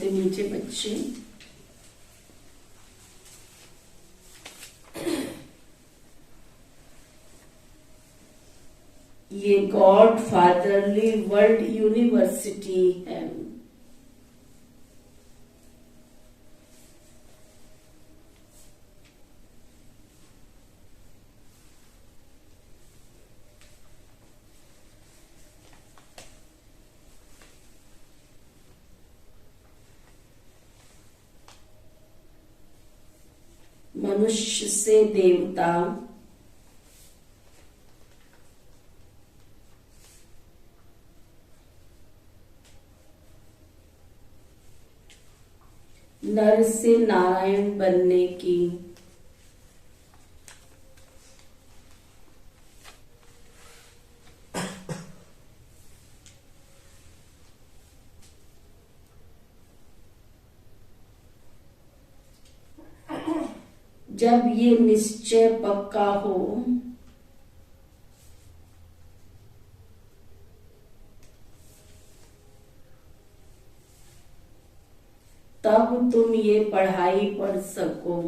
मेरे मीठे बच्चे, ये गॉड फादरली वर्ल्ड यूनिवर्सिटी है। मनुष्य से देवता, नर से नारायण बनने की जब ये निश्चय पक्का हो, तब तुम ये पढ़ाई पढ़ सको।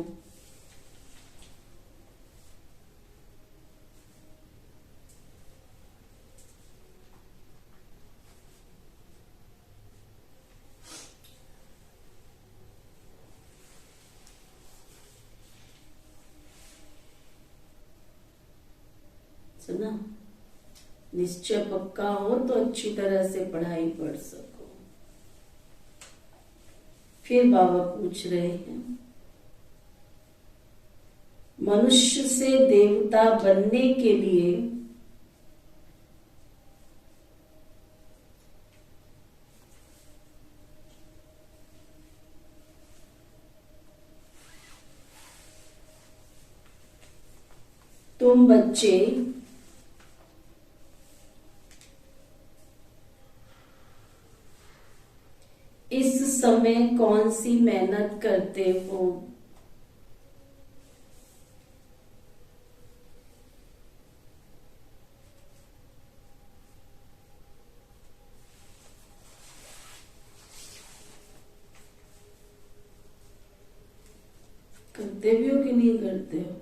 सुना, निश्चय पक्का हो तो अच्छी तरह से पढ़ाई पढ़ सको। फिर बाबा पूछ रहे हैं, मनुष्य से देवता बनने के लिए तुम बच्चे इस समय कौन सी मेहनत करते हो? करते भी हो कि नहीं करते हो?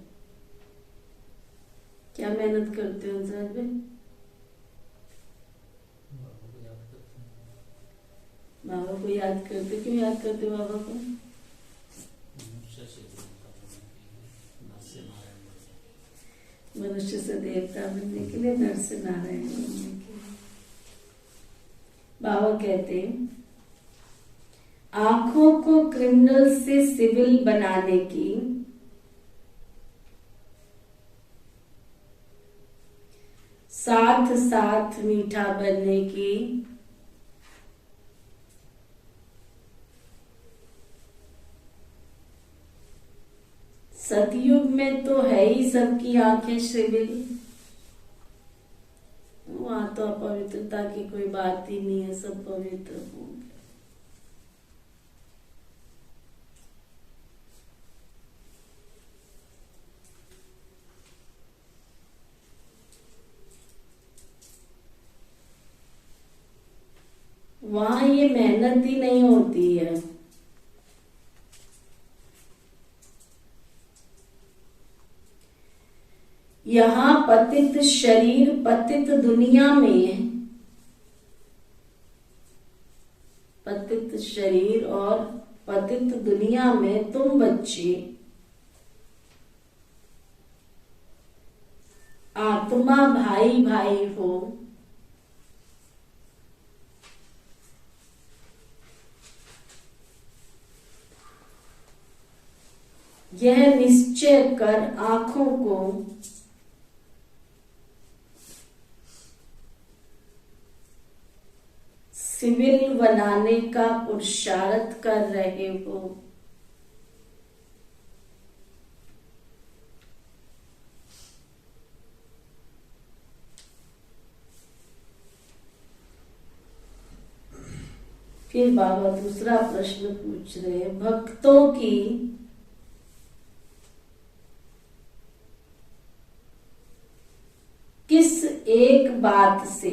क्या मेहनत करते हो अंसाज भाई? बाबा को याद करते। क्यों याद करते बाबा को? मनुष्य से देवता बनने के लिए, नर से नारायण बनने के लिए। बाबा कहते आंखों को क्रिमिनल से सिविल बनाने की साथ साथ मीठा बनने की सतयुग में तो है ही सबकी आंखें सिविल। वहां तो अपवित्रता की कोई बात ही नहीं है, सब पवित्र होंगे। वहां ये मेहनत ही नहीं होती है। यहाँ पतित शरीर, पतित दुनिया में, पतित शरीर और पतित दुनिया में तुम बच्चे आत्मा भाई भाई हो। यह निश्चय कर आंखों को सिविल बनाने का पुरुषार्थ कर रहे हो। फिर बाबा दूसरा प्रश्न पूछ रहे हैं, भक्तों की किस एक बात से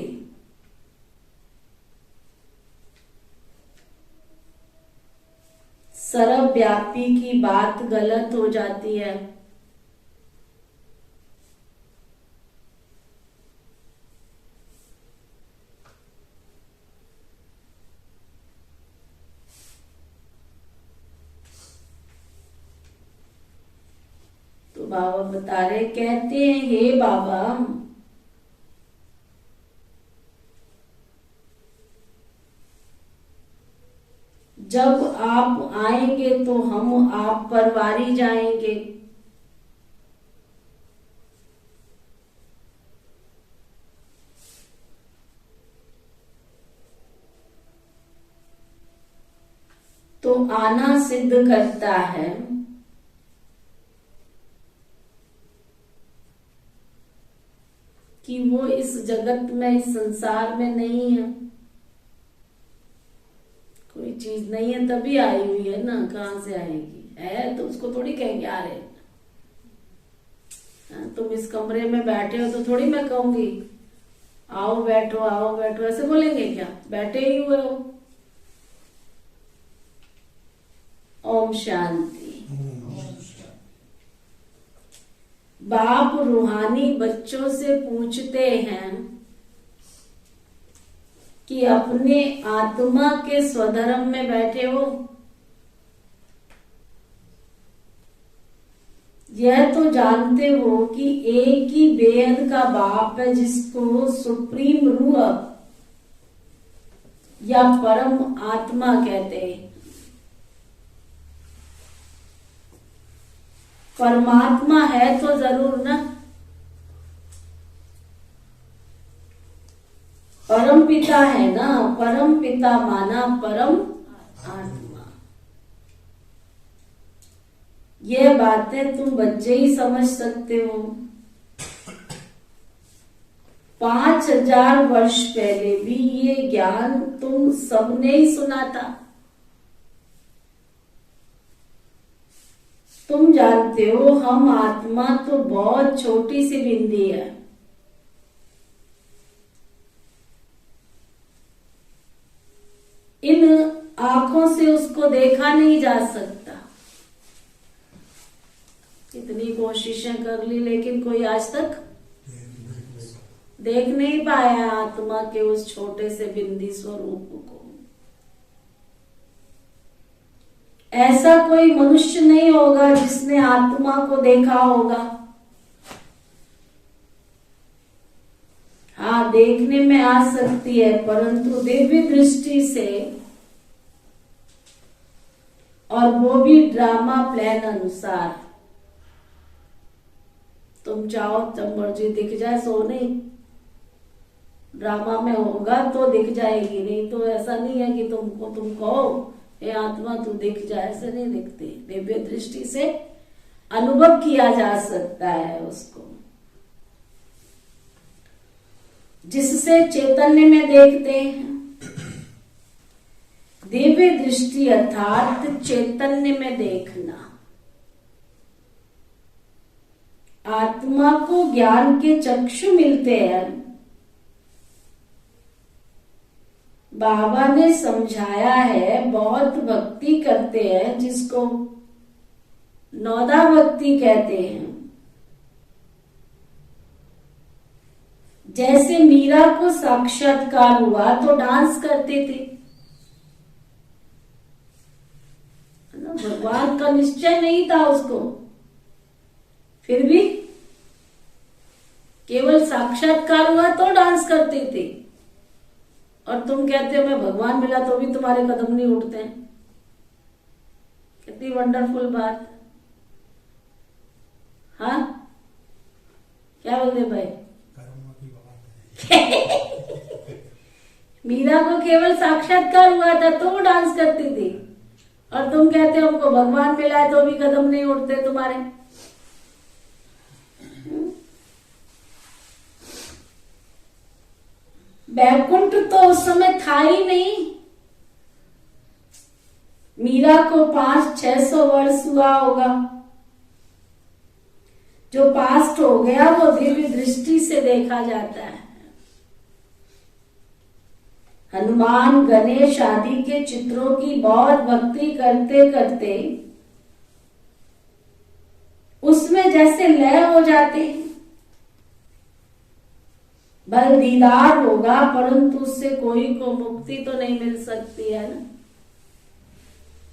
सर्वव्यापी की बात गलत हो जाती है। तो बाबा बता रहे, कहते हैं हे बाबा, जब आप आएंगे तो हम आप पर वारी जाएंगे। तो आना सिद्ध करता है कि वो इस जगत में, इस संसार में नहीं है। कोई चीज नहीं है तभी आई हुई है ना, कहां से आएगी? है तो उसको थोड़ी कहेंगे आ रहे। तुम इस कमरे में बैठे हो तो थोड़ी मैं कहूंगी आओ बैठो आओ बैठो, ऐसे बोलेंगे क्या? बैठे ही हुए हो। ओम शांति। बाप रूहानी बच्चों से पूछते हैं कि अपने आत्मा के स्वधर्म में बैठे हो? यह तो जानते हो कि एक ही बेहद का बाप है, जिसको सुप्रीम रूह या परम आत्मा कहते हैं। परमात्मा है तो जरूर ना। परम पिता है ना, परम पिता माना परम आत्मा। यह बातें तुम बच्चे ही समझ सकते हो। 5000 वर्ष पहले भी ये ज्ञान तुम सबने ही सुना था। तुम जानते हो हम आत्मा तो बहुत छोटी सी बिंदी है। इन आंखों से उसको देखा नहीं जा सकता। कितनी कोशिशें कर ली लेकिन कोई आज तक देख नहीं पाया आत्मा के उस छोटे से बिंदी स्वरूप को। ऐसा कोई मनुष्य नहीं होगा जिसने आत्मा को देखा होगा। हाँ, देखने में आ सकती है परंतु दिव्य दृष्टि से, और वो भी ड्रामा प्लान अनुसार। तुम चाहो जब मर्जी दिख जाए, सो नहीं। ड्रामा में होगा तो दिख जाएगी, नहीं तो ऐसा नहीं है कि तुम कहो ये आत्मा तू दिख जाए, ऐसे नहीं दिखती। दिव्य दृष्टि से अनुभव किया जा सकता है उसको, जिससे चैतन्य में देखते हैं। दिव्य दृष्टि अर्थात चैतन्य में देखना। आत्मा को ज्ञान के चक्षु मिलते हैं। बाबा ने समझाया है, बहुत भक्ति करते हैं जिसको नौदा भक्ति कहते हैं। जैसे मीरा को साक्षात्कार हुआ तो डांस करते थे। भगवान का निश्चय नहीं था उसको, फिर भी केवल साक्षात्कार हुआ तो डांस करते थे। और तुम कहते हो मैं भगवान मिला तो भी तुम्हारे कदम नहीं उठते हैं। कितनी वंडरफुल बात। हाँ, क्या बोलते भाई? मीरा को केवल साक्षात्कार हुआ था तो वो डांस करती थी, और तुम कहते हो हमको भगवान मिला है तो भी कदम नहीं उठते तुम्हारे। बैकुंठ तो उस समय था ही नहीं। मीरा को 500-600 वर्ष हुआ होगा। जो पास्ट हो गया वो दिव्य दृष्टि से देखा जाता है। हनुमान गणेश आदि के चित्रों की बहुत भक्ति करते करते उसमें जैसे लय हो जाते हैं। बल दीदार होगा परंतु उससे कोई को मुक्ति तो नहीं मिल सकती है ना।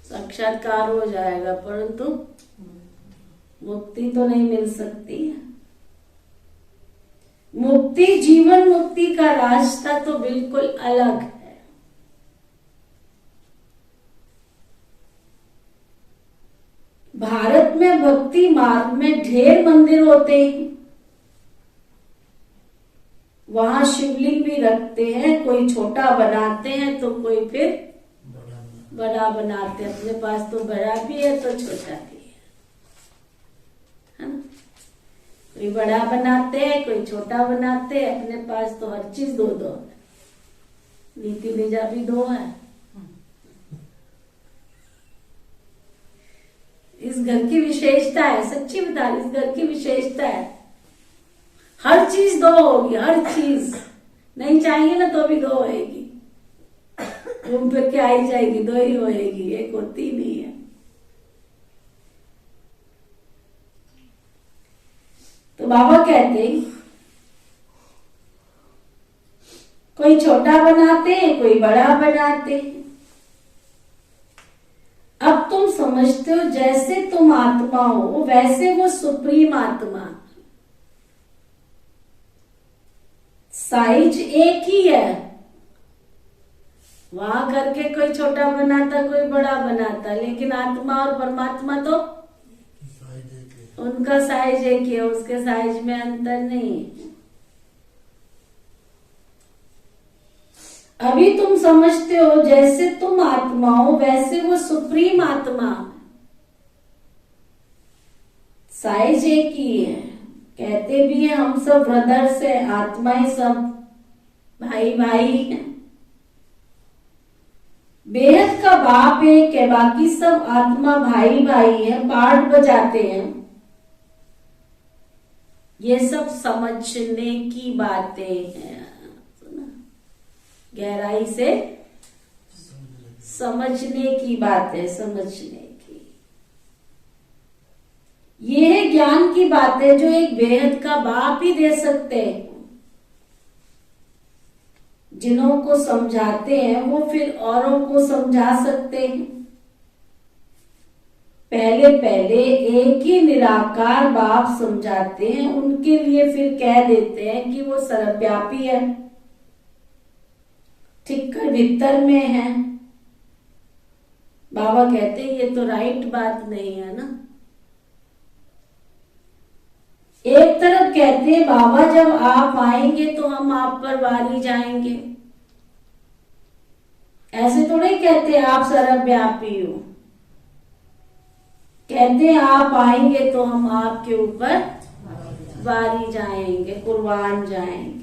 साक्षात्कार हो जाएगा परंतु मुक्ति तो नहीं मिल सकती है। मुक्ति, जीवन मुक्ति का रास्ता तो बिल्कुल अलग है। भारत में भक्ति मार्ग में ढेर मंदिर होते हैं। वहां शिवलिंग भी रखते हैं, कोई छोटा बनाते हैं तो कोई फिर बड़ा बनाते हैं। अपने पास तो बड़ा भी है तो छोटा भी है ना। कोई बड़ा बनाते हैं, कोई छोटा बनाते हैं। अपने पास तो हर चीज दो दो है। नीति निजा भी दो है। इस घर की विशेषता है, सच्ची बता रही, इस घर की विशेषता है। हर चीज दो होगी, हर चीज। नहीं चाहिए ना तो भी दो होएगी। घूम फिर के आई जाएगी, दो ही होएगी, एक होती नहीं है। तो बाबा कहते कोई छोटा बनाते हैं, कोई बड़ा बनाते हैं। अब तुम समझते हो जैसे तुम आत्मा हो वैसे वो सुप्रीम आत्मा। साइज एक ही है। वहां करके कोई छोटा बनाता, कोई बड़ा बनाता, लेकिन आत्मा और परमात्मा तो उनका साइज एक ही है। उसके साइज में अंतर नहीं है। अभी तुम समझते हो जैसे तुम आत्मा हो वैसे वो सुप्रीम आत्मा। साइज एक ही है। कहते भी हैं हम सब ब्रदर्स है, आत्माएं सब भाई भाई हैं। बेहद का बाप एक है, बाकी सब आत्मा भाई भाई है, पार्ट बजाते हैं। ये सब समझने की बातें हैं। गहराई से समझने की बात है, समझने की। ये है ज्ञान की बातें जो एक बेहद का बाप ही दे सकते हैं। जिन्हों को समझाते हैं वो फिर औरों को समझा सकते हैं। पहले पहले एक ही निराकार बाप समझाते हैं, उनके लिए फिर कह देते हैं कि वो सर्वव्यापी है, ठीक कर भीतर में है। बाबा कहते हैं ये तो राइट बात नहीं है ना। एक तरफ कहते हैं बाबा जब आप आएंगे तो हम आप पर वारी जाएंगे। ऐसे थोड़े कहते आप सर्वव्यापी हो। कहते हैं आप आएंगे तो हम आपके ऊपर वारी जाएंगे, कुर्बान जाएंगे।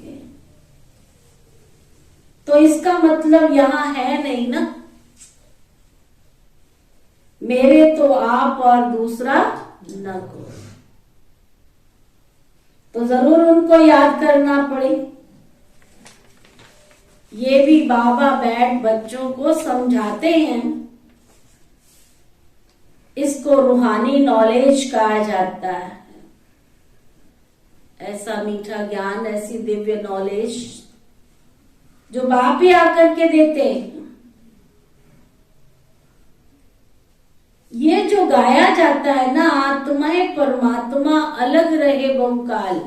तो इसका मतलब यहां है नहीं ना, मेरे तो आप और दूसरा न को। तो जरूर उनको याद करना पड़े। ये भी बाबा बैठ बच्चों को समझाते हैं। इसको रूहानी नॉलेज कहा जाता है। ऐसा मीठा ज्ञान, ऐसी दिव्य नॉलेज जो बाप ही आकर के देते हैं। ये जो गाया जाता है ना, आत्माएं परमात्मा अलग रहे बहुकाल,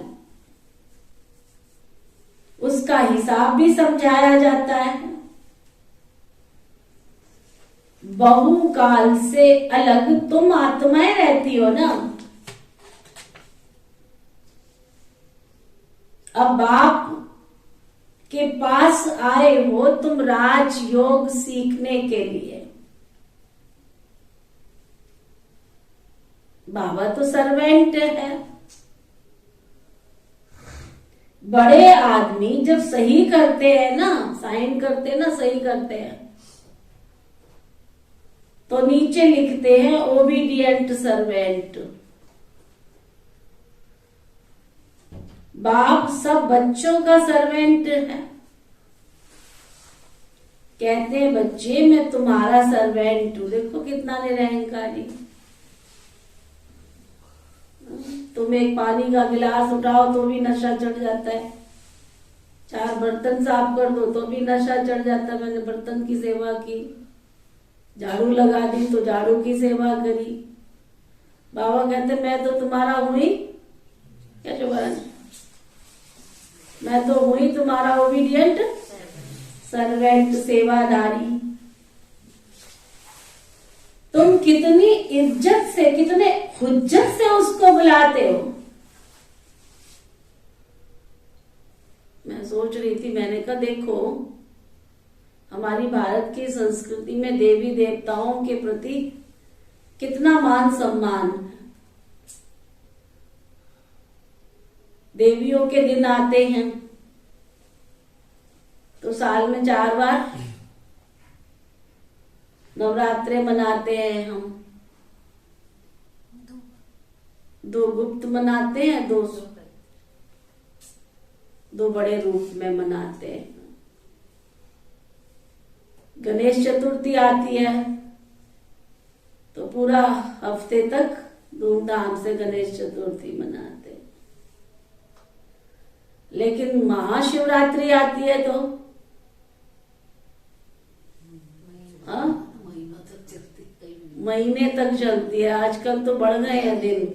उसका हिसाब भी समझाया जाता है। बहुकाल से अलग तुम आत्माएं रहती हो ना। अब बाप के पास आए हो तुम राजयोग सीखने के लिए। बाबा तो सर्वेंट है। बड़े आदमी जब सही करते हैं ना, साइन करते हैं ना, सही करते हैं, तो नीचे लिखते हैं ओबीडियंट सर्वेंट। बाप सब बच्चों का सर्वेंट है। कहते हैं बच्चे मैं तुम्हारा सर्वेंट हूं। देखो कितना निरहंकारी। तुम एक पानी का गिलास उठाओ तो भी नशा चढ़ जाता है, 4 बर्तन साफ कर दो तो भी नशा चढ़ जाता है। मैंने बर्तन की सेवा की, झाड़ू लगा दी तो झाड़ू की सेवा करी। बाबा कहते मैं तो तुम्हारा हूं ही, क्या शुभान, मैं तो हूं ही तुम्हारा ओबीडियंट सर्वेंट, सेवादारी। तुम कितनी इज्जत से, कितने हुज्जत से उसको बुलाते हो। मैं सोच रही थी, मैंने कहा देखो हमारी भारत की संस्कृति में देवी देवताओं के प्रति कितना मान सम्मान है। देवियों के दिन आते हैं तो साल में 4 बार नवरात्रे मनाते हैं हम। 2 गुप्त मनाते हैं, 2 बड़े रूप में मनाते हैं। गणेश चतुर्थी आती है तो पूरा हफ्ते तक धूमधाम से गणेश चतुर्थी मनाते हैं। लेकिन महाशिवरात्रि आती है तो महीने तक चलती है। आजकल तो बढ़ गए हैं दिन।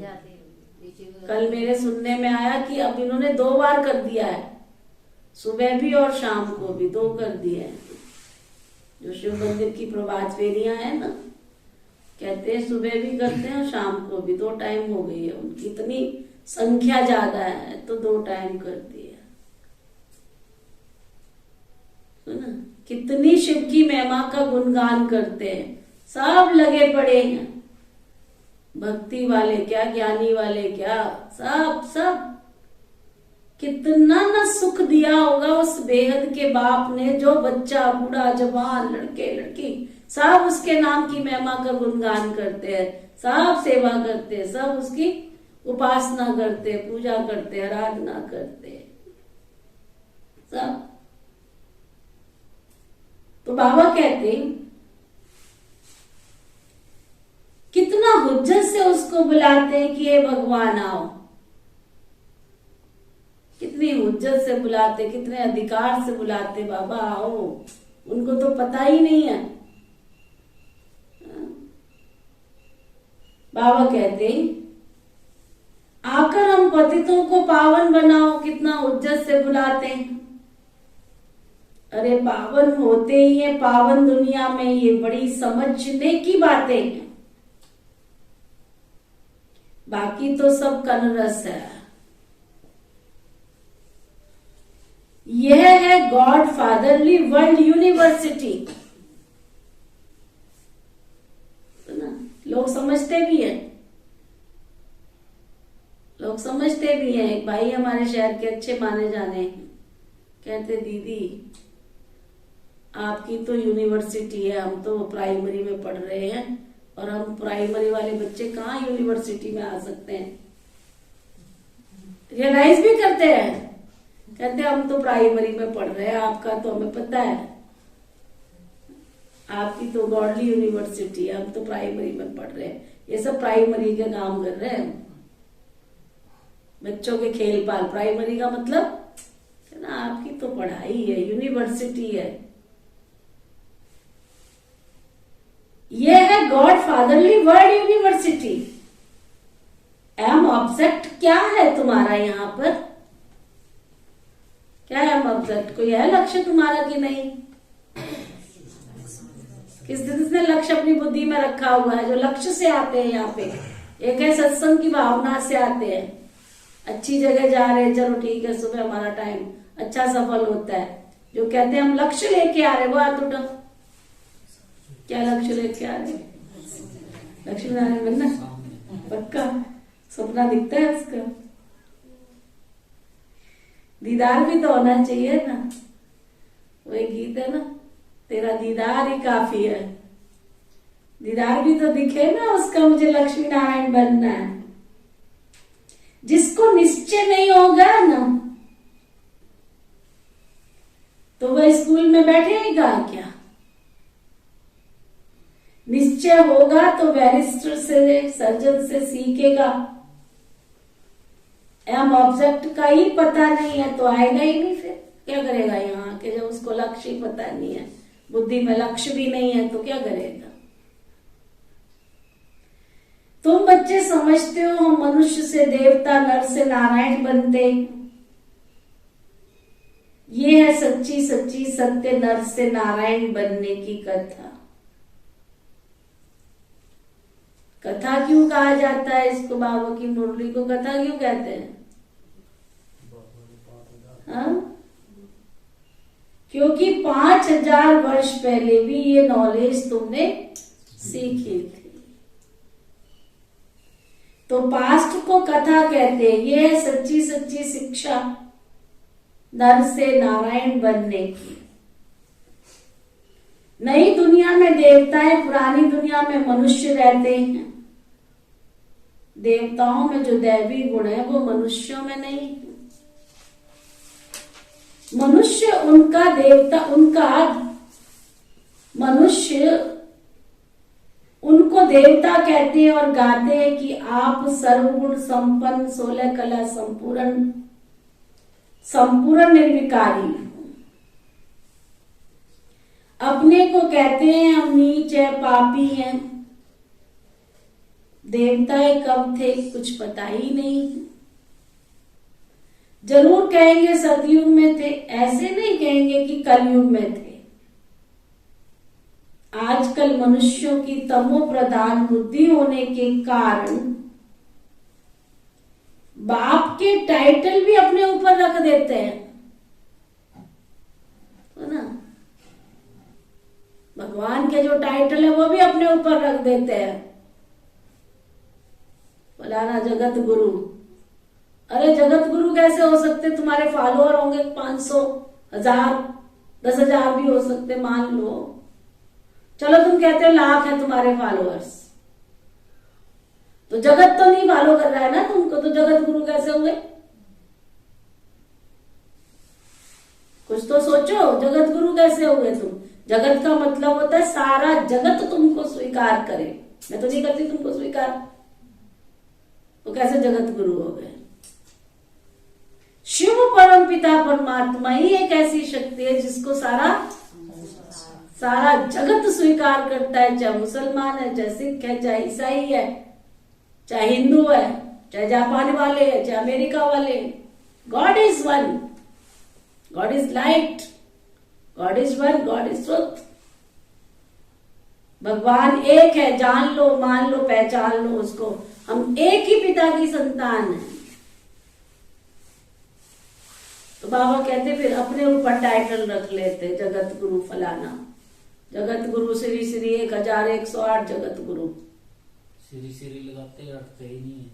कल मेरे सुनने में आया कि अब इन्होंने 2 बार कर दिया है, सुबह भी और शाम को भी 2 कर दिए हैं। जो शिव मंदिर की प्रभात फेरियां है ना, कहते हैं सुबह भी करते हैं और शाम को भी, 2 टाइम हो गई है उनकी। इतनी संख्या ज्यादा है तो 2 टाइम कर दिया। सुना कितनी शिव की महिमा का गुणगान करते हैं, सब लगे पड़े हैं, भक्ति वाले क्या, ज्ञानी वाले क्या, सब कितना ना सुख दिया होगा उस बेहद के बाप ने, जो बच्चा बूढ़ा जवान लड़के लड़की सब उसके नाम की महिमा का गुणगान करते हैं, सब सेवा करते हैं, सब उसकी उपासना करते, पूजा करते, आराधना करते सब। तो बाबा कहते कितना हुज्जत से उसको बुलाते हैं कि हे भगवान आओ। कितनी हुज्जत से बुलाते, कितने अधिकार से बुलाते, बाबा आओ। उनको तो पता ही नहीं है। बाबा कहते आकर हम पतितों को पावन बनाओ, कितना हुज्जत से बुलाते हैं। अरे पावन होते ही है, पावन दुनिया में ये बड़ी समझने की बातें हैं, बाकी तो सब कनरस है। यह है गॉड फादरली वर्ल्ड यूनिवर्सिटी। लोग समझते भी हैं, लोग समझते भी हैं। एक भाई हमारे शहर के अच्छे माने जाने कहते दीदी आपकी तो यूनिवर्सिटी है, हम तो प्राइमरी में पढ़ रहे हैं और हम प्राइमरी वाले बच्चे कहाँ यूनिवर्सिटी में आ सकते हैं। रियलाइज भी करते हैं, कहते हम तो प्राइमरी में पढ़ रहे हैं, आपका तो हमें पता है, आपकी तो गॉडली यूनिवर्सिटी है, हम तो प्राइमरी में पढ़ रहे हैं। ये सब प्राइमरी के काम कर रहे हैं, बच्चों के खेल पाल। प्राइमरी का मतलब है ना, आपकी तो पढ़ाई है, यूनिवर्सिटी है। ये है God fatherly world university. Aim object क्या है तुम्हारा यहाँ पर, क्या है एम ऑब्जेक्ट, कोई है लक्ष्य तुम्हारा कि नहीं? किसने लक्ष्य अपनी बुद्धि में रखा हुआ है? जो लक्ष्य से आते हैं यहाँ पे, एक है सत्संग की भावना से आते हैं, अच्छी जगह जा रहे हैं, चलो ठीक है सुबह हमारा टाइम अच्छा सफल होता है। जो कहते हैं हम लक्ष्य लेके आ रहे, वो हाथ उठा, क्या लक्ष्य लेके आ रहे? लक्ष्मी नारायण बनना पक्का, सपना दिखता है उसका। दीदार भी तो होना चाहिए ना, वही गीत है ना, तेरा दीदार ही काफी है। दीदार भी तो दिखे ना उसका, मुझे लक्ष्मी नारायण बनना है। जिसको निश्चय नहीं होगा ना, तो वह स्कूल में बैठेगा क्या? निश्चय होगा तो बैरिस्टर से, सर्जन से सीखेगा। एम ऑब्जेक्ट का ही पता नहीं है तो आएगा ही नहीं, फिर क्या करेगा यहाँ के, जब उसको लक्ष्य ही पता नहीं है, बुद्धि में लक्ष्य भी नहीं है तो क्या करेगा। तुम बच्चे समझते हो हम मनुष्य से देवता, नर से नारायण बनते। ये है सच्ची सच्ची सत्य नर से नारायण बनने की कथा। कथा क्यों कहा जाता है इसको? बाबा की मुरली को कथा क्यों कहते हैं? हाँ? क्योंकि 5000 वर्ष पहले भी ये नॉलेज तुमने सीखी थी। तो पास्ट को कथा कहते हैं। ये है सच्ची सच्ची शिक्षा नर से नारायण बनने की। नई दुनिया में देवता है, पुरानी दुनिया में मनुष्य रहते हैं। देवताओं में जो दैवी गुण है वो मनुष्यों में नहीं है। मनुष्य उनका देवता, उनका मनुष्य उनको देवता कहते हैं और गाते हैं कि आप सर्वगुण संपन्न, 16 कला संपूर्ण, संपूर्ण निर्विकारी हो। अपने को कहते हैं हम नीच है, पापी हैं। देवताएं कब थे कुछ पता ही नहीं। जरूर कहेंगे सतयुग में थे, ऐसे नहीं कहेंगे कि कलयुग में थे। आजकल मनुष्यों की तमो प्रधान बुद्धि होने के कारण बाप के टाइटल भी अपने ऊपर रख देते हैं, तो ना भगवान के जो टाइटल है वो भी अपने ऊपर रख देते हैं। फलाना जगत गुरु। अरे जगत गुरु कैसे हो सकते? तुम्हारे फॉलोअर होंगे 500, 1000, 10,000 भी हो सकते, मान लो। चलो तुम कहते हो लाख है तुम्हारे फॉलोअर्स, तो जगत तो नहीं फॉलो कर रहा है ना तुमको, तो जगत गुरु कैसे हुए? कुछ तो सोचो, जगत गुरु कैसे हुए तुम? जगत का मतलब होता है सारा जगत तुमको स्वीकार करे। मैं तो नहीं करती तुमको स्वीकार, तो कैसे जगत गुरु हो गए? शिव परम पिता परमात्मा ही एक ऐसी शक्ति है जिसको सारा जगत स्वीकार करता है। चाहे मुसलमान है, चाहे सिख है, चाहे ईसाई है, चाहे हिंदू है, चाहे जापान वाले हैं, चाहे अमेरिका वाले। God is one, God is light, God is one, God is truth. भगवान एक है, जान लो, मान लो, पहचान लो उसको। हम एक ही पिता की संतान हैं। तो बाबा कहते फिर अपने ऊपर टाइटल रख लेते, जगत गुरु फलाना, जगत गुरु श्री श्री 1108 जगत गुरु। श्री श्री लगाते हटते ही नहीं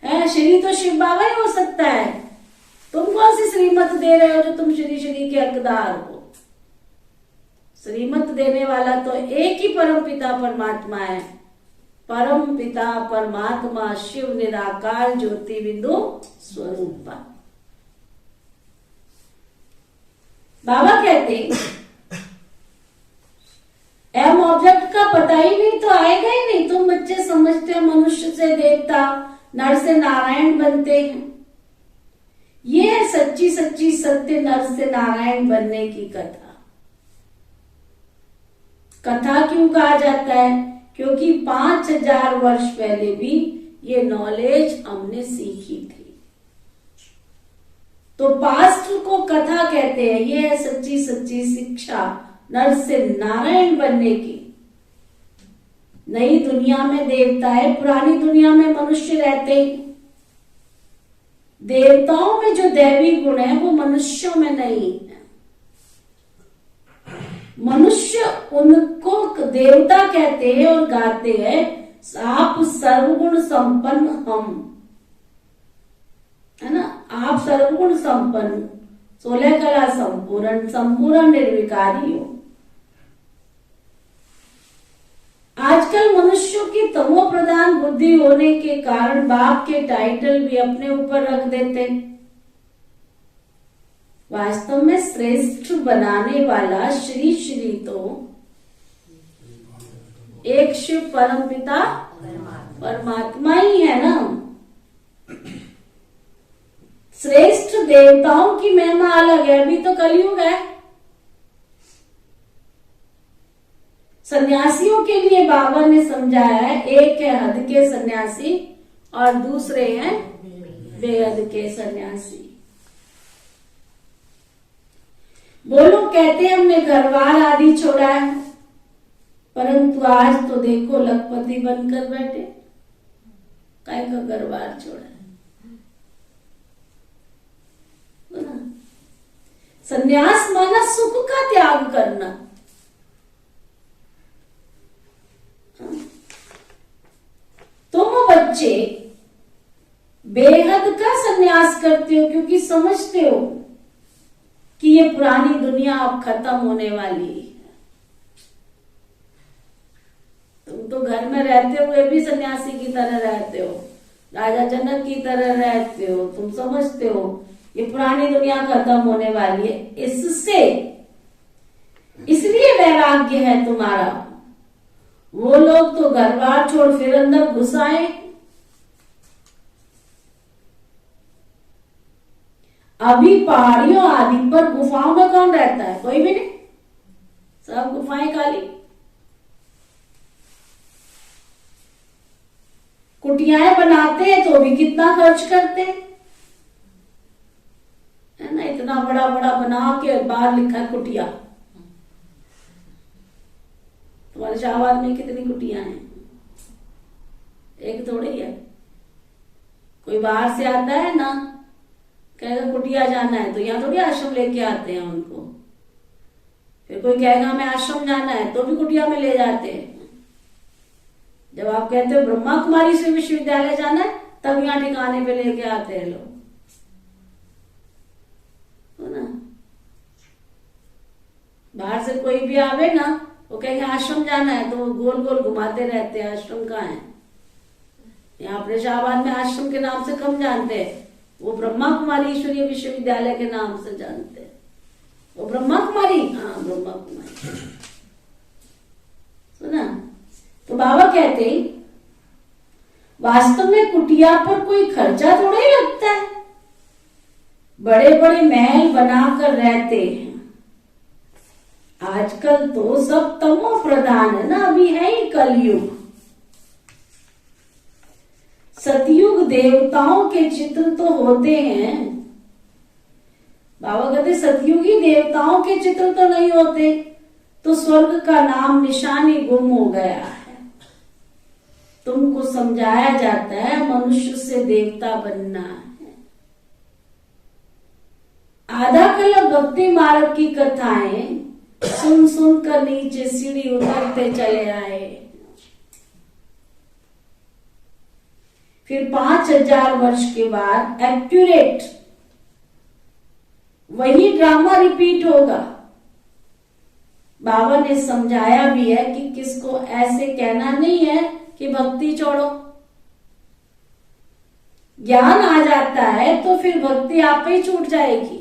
है। श्री तो शिव बाबा ही हो सकता है। तुम कौन सी श्रीमत दे रहे हो जो तुम श्री श्री के हकदार हो? श्रीमत देने वाला तो एक ही परम पिता परमात्मा है। परम पिता परमात्मा शिव निराकार ज्योति बिंदु स्वरूप। बाबा कहते एम ऑब्जेक्ट का पता ही नहीं तो आएगा ही नहीं। तुम बच्चे समझते हो मनुष्य से देवता, नर से नारायण बनते हैं। ये है सच्ची सच्ची सत्य नर से नारायण बनने की कथा। कथा क्यों कहा जाता है? क्योंकि 5000 वर्ष पहले भी ये नॉलेज हमने सीखी थी। तो पास्ट को कथा कहते हैं। ये है सच्ची सच्ची शिक्षा नर से नारायण बनने की। नई दुनिया में देवता है, पुरानी दुनिया में मनुष्य रहते हैं। देवताओं में जो दैवी गुण है वो मनुष्यों में नहीं है। मनुष्य उनको देवता कहते हैं और गाते हैं आप सर्वगुण संपन्न हम, है ना। आप सर्वगुण संपन्न, 16 कला संपूर्ण, संपूर्ण निर्विकारी हो। आजकल मनुष्यों की तमो प्रधान बुद्धि होने के कारण बाप के टाइटल भी अपने ऊपर रख देते। वास्तव में श्रेष्ठ बनाने वाला श्री श्री तो एक शिव परम पिता परमात्मा ही है ना। श्रेष्ठ देवताओं की महिमा अलग है, अभी तो कलयुग है। सन्यासियों के लिए बाबा ने समझाया है, एक है हद के सन्यासी और दूसरे हैं बेहद के सन्यासी। वो लोग कहते हैं हमने घरबार आदि छोड़ा है, परंतु आज तो देखो लखपति बनकर बैठे, काय का घरबार छोड़ा है। संन्यास माना सुख का त्याग करना। तुम बच्चे बेहद का संन्यास करते हो क्योंकि समझते हो कि ये पुरानी दुनिया अब खत्म होने वाली है। तुम तो घर में रहते हुए भी सन्यासी की तरह रहते हो, राजा जनक की तरह रहते हो। तुम समझते हो ये पुरानी दुनिया खत्म होने वाली है, इससे इसलिए वैराग्य है तुम्हारा। वो लोग तो घर बार छोड़ फिर अंदर घुस आए। अभी पहाड़ियों आदि पर गुफाओं में कौन रहता है? कोई भी नहीं, सब गुफाएं खाली। कुटियाएं बनाते हैं तो भी कितना खर्च करते हैं, है ना। इतना बड़ा बड़ा बना के बाहर लिखा है कुटिया। तुम्हारे शाहबाद में कितनी कुटियां हैं? एक थोड़ी है। कोई बाहर से आता है ना, कहेगा कुटिया जाना है, तो यहाँ थोड़ी आश्रम लेके आते हैं उनको। फिर कोई कहेगा हमें आश्रम जाना है तो भी कुटिया में ले जाते हैं। जब आप कहते हो ब्रह्मा कुमारी से विश्वविद्यालय जाना है, तब यहाँ ठिकाने पे लेके आते हैं लोग, है ना। बाहर से कोई भी आवे ना, वो कहेंगे आश्रम जाना है, तो वो गोल गोल घुमाते रहते हैं। आश्रम कहाँ है? यहाँ अपने शाहबाद में आश्रम के नाम से कम जानते हैं, वो ब्रह्मा कुमारी ईश्वरीय विश्वविद्यालय के नाम से जानते हैं। वो ब्रह्मा कुमारी, हाँ ब्रह्मा कुमारी, सुना। तो बाबा कहते हैं वास्तव में कुटिया पर कोई खर्चा थोड़ा ही लगता है। बड़े बड़े महल बनाकर रहते हैं। आजकल तो सब तमो प्रधान है ना, अभी है ही कलयुग। सतयुग देवताओं के चित्र तो होते हैं। बाबा कहते सतयुगी देवताओं के चित्र तो नहीं होते, तो स्वर्ग का नाम निशान ही गुम हो गया है। तुमको समझाया जाता है मनुष्य से देवता बनना है। आधा कल्प भक्ति मार्ग की कथाएं सुन सुन कर नीचे सीढ़ी उतरते चले आए। फिर 5000 वर्ष के बाद एक्यूरेट वही ड्रामा रिपीट होगा। बाबा ने समझाया भी है कि किसको ऐसे कहना नहीं है कि भक्ति छोड़ो। ज्ञान आ जाता है तो फिर भक्ति आप ही छूट जाएगी।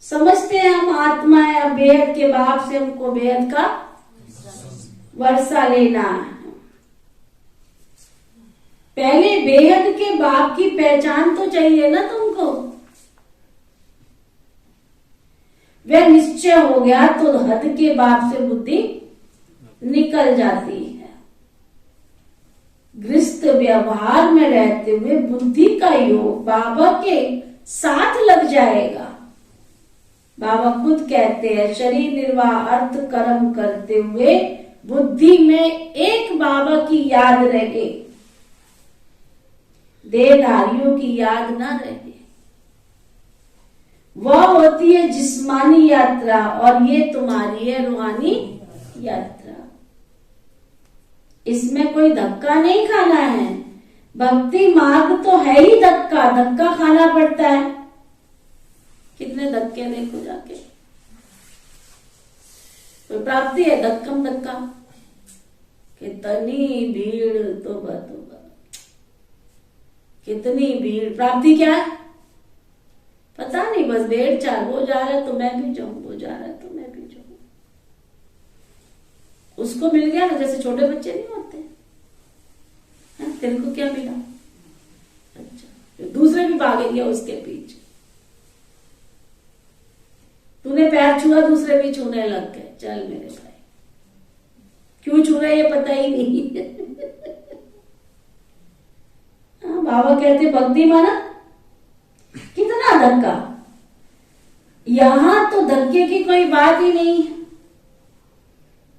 समझते हैं हम आत्मा है, अब बेहद के बाप से हमको बेहद का वर्षा लेना है। पहले बेहद के बाप की पहचान तो चाहिए ना तुमको। वह निश्चय हो गया तो हद के बाप से बुद्धि निकल जाती है। गृहस्थ व्यवहार में रहते हुए बुद्धि का योग बाबा के साथ लग जाएगा। बाबा खुद कहते हैं शरीर निर्वाह अर्थ कर्म करते हुए बुद्धि में एक बाबा की याद रहे, देहधारियों की याद ना रहे। वह होती है जिस्मानी यात्रा और ये तुम्हारी है रूहानी यात्रा। इसमें कोई धक्का नहीं खाना है। भक्ति मार्ग तो है ही धक्का, धक्का खाना पड़ता है। कितने धक्के देखो जाके, कोई प्राप्ति है धक्कम धक्का। कितनी भीड़, तोबा तोबा, कितनी भीड़। प्राप्ति क्या है पता नहीं, बस भेड़ चाल, वो जा रहा है तो मैं भी जाऊं, वो जा रहा है तो मैं भी जाऊं। उसको मिल गया ना, जैसे छोटे बच्चे नहीं होते तेरे को क्या मिला, अच्छा दूसरे भी भागेंगे उसके पीछे। तूने पैर छुआ, दूसरे भी छूने लग गए, चल मेरे भाई क्यों छू रहे ये पता ही नहीं। बाबा कहते भक्ति माना कितना धक्का, यहां तो धक्के की कोई बात ही नहीं,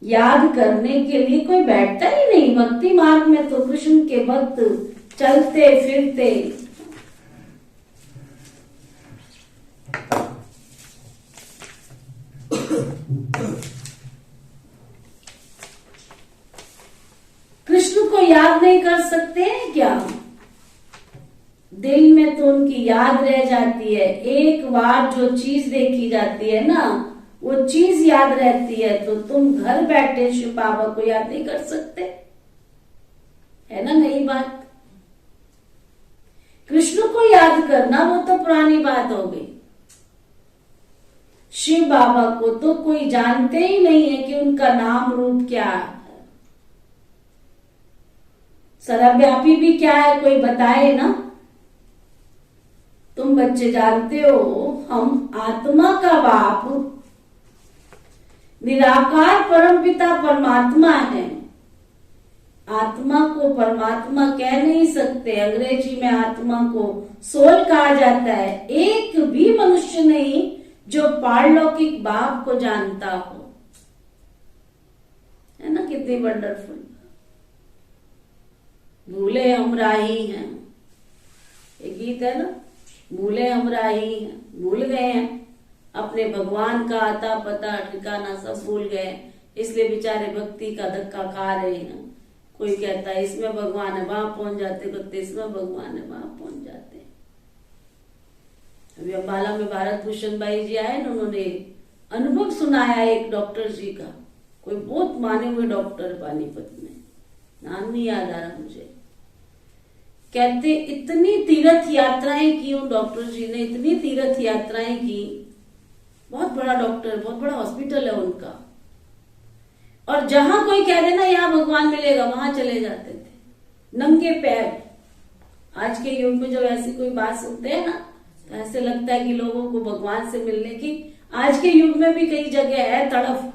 याद करने के लिए कोई बैठता ही नहीं। भक्ति मार्ग में तो कृष्ण के भक्त चलते फिरते। कृष्ण को याद नहीं कर सकते हैं क्या? दिल में तो उनकी याद रह जाती है। एक बार जो चीज देखी जाती है ना, वो चीज याद रहती है। तो तुम घर बैठे शिव बाबा को याद नहीं कर सकते, है ना नई बात। कृष्ण को याद करना वो तो पुरानी बात हो गई। शिव बाबा को तो कोई जानते ही नहीं है कि उनका नाम रूप क्या है, सर्वव्यापी भी क्या है, कोई बताए ना। तुम बच्चे जानते हो हम आत्मा का बाप निराकार परमपिता परमात्मा है। आत्मा को परमात्मा कह नहीं सकते, अंग्रेजी में आत्मा को सोल कहा जाता है। एक भी मनुष्य नहीं जो पारलौकिक बाप को जानता हो, है ना। कितनी वंडरफुल। भूले हम राही हैं, एक गीत है ना, भूले हम राही हैं, भूल गए हैं अपने भगवान का आता पता ठिकाना सब भूल गए, इसलिए बेचारे भक्ति का धक्का खा रहे हैं। कोई कहता है इसमें भगवान है, वहां पहुंच जाते, कहते इसमें भगवान है, वहां पहुंच जाते। अभी अम्बाला में भारत भूषण भाई जी आए ना, उन्होंने अनुभव सुनाया एक डॉक्टर जी का, कोई बहुत माने हुए डॉक्टर पानीपत में, नाम नहीं याद आ रहा मुझे। कहते इतनी तीर्थ यात्राएं की उन डॉक्टर जी ने, इतनी तीर्थ यात्राएं की, बहुत बड़ा डॉक्टर, बहुत बड़ा हॉस्पिटल है उनका, और जहां कोई कह देना यहाँ भगवान मिलेगा वहां चले जाते थे नंगे पैर। आज के युग में जब ऐसी कोई बात सुनते हैं ना, तो ऐसे लगता है कि लोगों को भगवान से मिलने की आज के युग में भी कई जगह है तड़प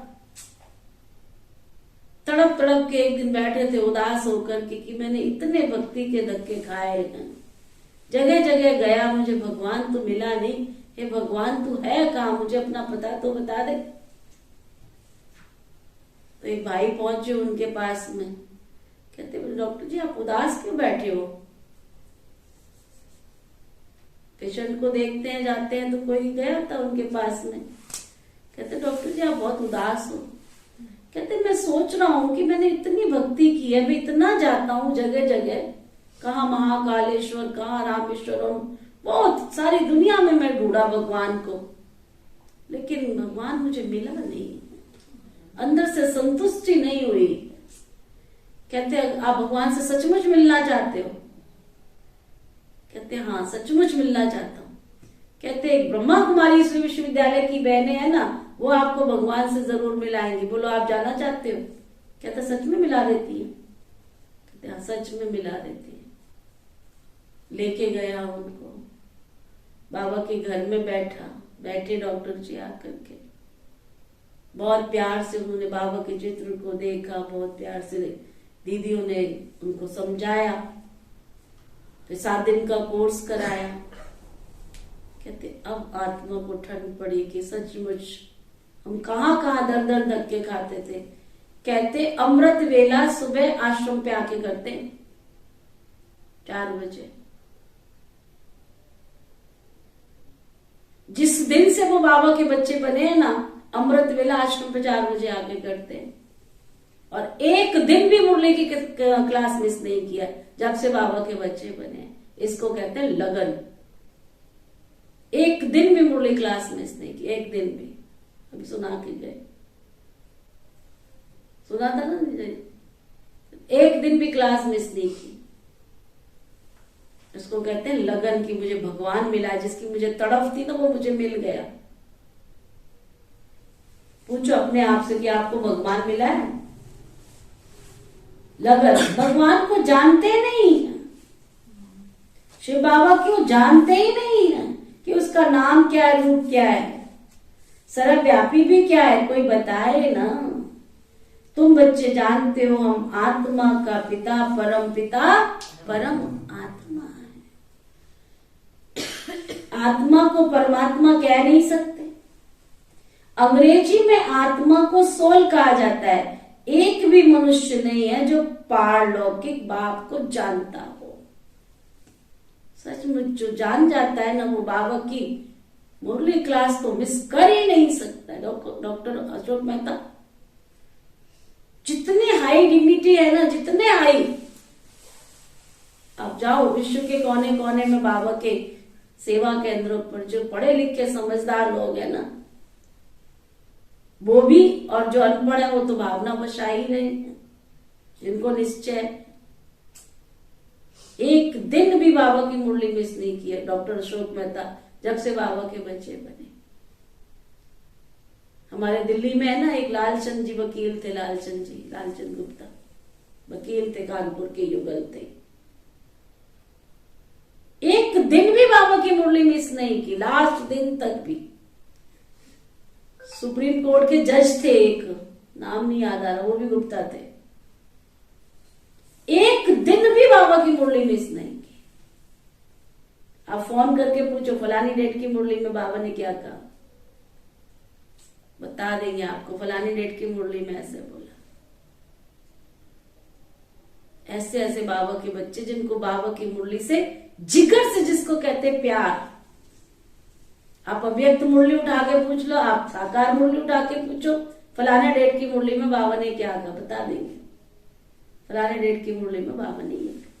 तड़प तड़प के। एक दिन बैठे थे उदास होकर के कि मैंने इतने भक्ति के धक्के खाए हैं, जगह जगह गया, मुझे भगवान तो मिला नहीं। हे भगवान तू है कहाँ, मुझे अपना पता तो बता दे। तो एक भाई पहुंचे उनके पास में, कहते डॉक्टर जी आप उदास क्यों बैठे हो? पेशेंट को देखते हैं जाते हैं, तो कोई गया था उनके पास में, कहते डॉक्टर जी आप बहुत उदास हो। कहते मैं सोच रहा हूं कि मैंने इतनी भक्ति की है, मैं इतना जाता हूं जगह जगह, कहाँ महाकालेश्वर, कहाँ रामेश्वरम, बहुत सारी दुनिया में मैं ढूंढा भगवान को, लेकिन भगवान मुझे मिला नहीं, अंदर से संतुष्टि नहीं हुई। कहते आप भगवान से सचमुच मिलना चाहते हो? कहते हाँ सचमुच मिलना चाहता हूँ। कहते ब्रह्मा कुमारी विश्वविद्यालय की बहनें है ना, वो आपको भगवान से जरूर मिलाएंगी, बोलो आप जाना चाहते हो? कहते सच में मिला देती है? कहते हाँ सच में मिला देती है। लेके गया उनको, बाबा के घर में बैठे डॉक्टर जी आकर के, बहुत प्यार से उन्होंने बाबा के चित्र को देखा, बहुत प्यार से दीदियों ने उनको समझाया, फिर 7 दिन का कोर्स कराया। कहते अब आत्मा को ठंड पड़ी कि सचमुच हम कहाँ कहाँ दर दर धक्के खाते थे। कहते अमृत वेला सुबह आश्रम पे आके करते 4 बजे। जिस दिन से वो बाबा के बच्चे बने हैं ना, अमृत वेला आश्रम पे 4 बजे आके करते हैं, और एक दिन भी मुरली की क्लास मिस नहीं किया जब से बाबा के बच्चे बने। इसको कहते हैं लगन। एक दिन भी मुरली क्लास मिस नहीं की, एक दिन भी। अभी सुना के गए, सुना था ना, एक दिन भी क्लास मिस नहीं की। इसको कहते हैं लगन की मुझे भगवान मिला, जिसकी मुझे तड़फ थी ना वो मुझे मिल गया। पूछो अपने आप से कि आपको भगवान मिला है? लगन, भगवान को जानते नहीं है। शिव बाबा क्यों जानते ही नहीं है कि उसका नाम क्या है, रूप क्या है, सर्वव्यापी भी क्या है, कोई बताए ना। तुम बच्चे जानते हो हम आत्मा का पिता परम आत्मा है। आत्मा को परमात्मा कह नहीं सकते। अंग्रेजी में आत्मा को सोल कहा जाता है। एक भी मनुष्य नहीं है जो पारलौकिक बाप को जानता हो। सचमुच जो जान जाता है ना, वो बाबा की मुरली क्लास तो मिस कर ही नहीं सकता। डॉक्टर अशोक मेहता, जितनी हाई डिग्निटी है ना, जितने हाई, आप जाओ विश्व के कोने कोने में बाबा के सेवा केंद्रों पर, जो पढ़े लिखे समझदार लोग हैं ना, वो भी, और जो अनपढ़ है वो तो भावना बसा ही रहे हैं। जिनको निश्चय, एक दिन भी बाबा की मुरली मिस नहीं की है डॉक्टर अशोक मेहता, जब से बाबा के बच्चे बने। हमारे दिल्ली में है ना एक लालचंद जी वकील थे, लालचंद गुप्ता वकील थे, कानपुर के युगल थे। एक दिन भी बाबा की मुरली मिस नहीं की, लास्ट दिन तक भी। सुप्रीम कोर्ट के जज थे, एक नाम नहीं याद आ रहा, वो भी गुप्ता थे। एक दिन भी बाबा की मुरली मिस नहीं की। आप फोन करके पूछो फलानी डेट की मुरली में बाबा ने क्या कहा, बता देंगे आपको। फलानी डेट की मुरली में ऐसे बोला। ऐसे ऐसे बाबा के बच्चे, जिनको बाबा की मुरली से जिगर से, जिसको कहते प्यार। आप अव्यक्त मुरली उठा के पूछ लो, आप साकार मुरली उठा के पूछो, फलाने डेट की मुरली में बाबा ने क्या कहा, बता देंगे। फलाने डेट की मुरली में बाबा ने ये कहा।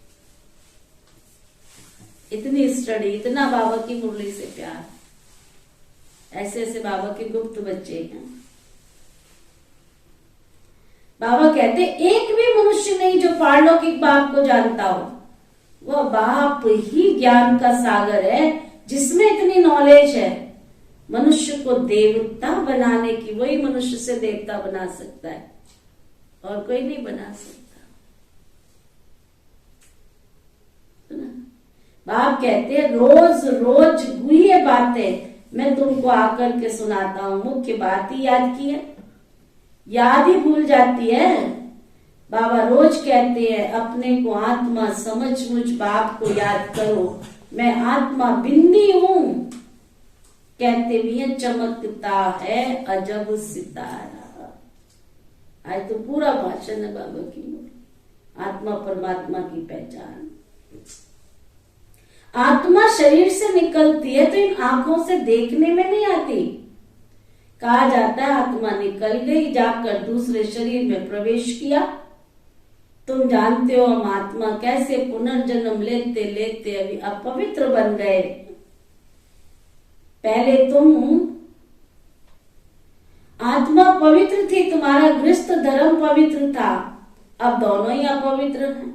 इतनी स्टडी, इतना बाबा की मुरली से प्यार। ऐसे ऐसे बाबा के गुप्त बच्चे हैं। बाबा कहते एक भी मनुष्य नहीं जो पारलौकिक बाप को जानता हो। वह बाप ही ज्ञान का सागर है, जिसमें इतनी नॉलेज है। मनुष्य को देवता बनाने की, वही मनुष्य से देवता बना सकता है, और कोई नहीं बना सकता। बाप कहते हैं रोज रोज गुह्य बातें मैं तुमको आकर के सुनाता हूं। मुख्य बात ही याद की है, याद ही भूल जाती है। बाबा रोज कहते हैं अपने को आत्मा समझ, मुझ बाप को याद करो, मैं आत्मा बिंदी हूं। कहते भी है चमकता है अजब सितारा। आज तो पूरा भाषण है बाबा की, आत्मा परमात्मा की पहचान। आत्मा शरीर से निकलती है तो इन आंखों से देखने में नहीं आती। कहा जाता है आत्मा निकल गई, जाकर दूसरे शरीर में प्रवेश किया। तुम जानते हो हम आत्मा कैसे पुनर्जन्म लेते लेते अभी अपवित्र बन गए। पहले तुम आत्मा पवित्र थी, तुम्हारा गृहस्थ धर्म पवित्र था, अब दोनों ही अपवित्र हैं।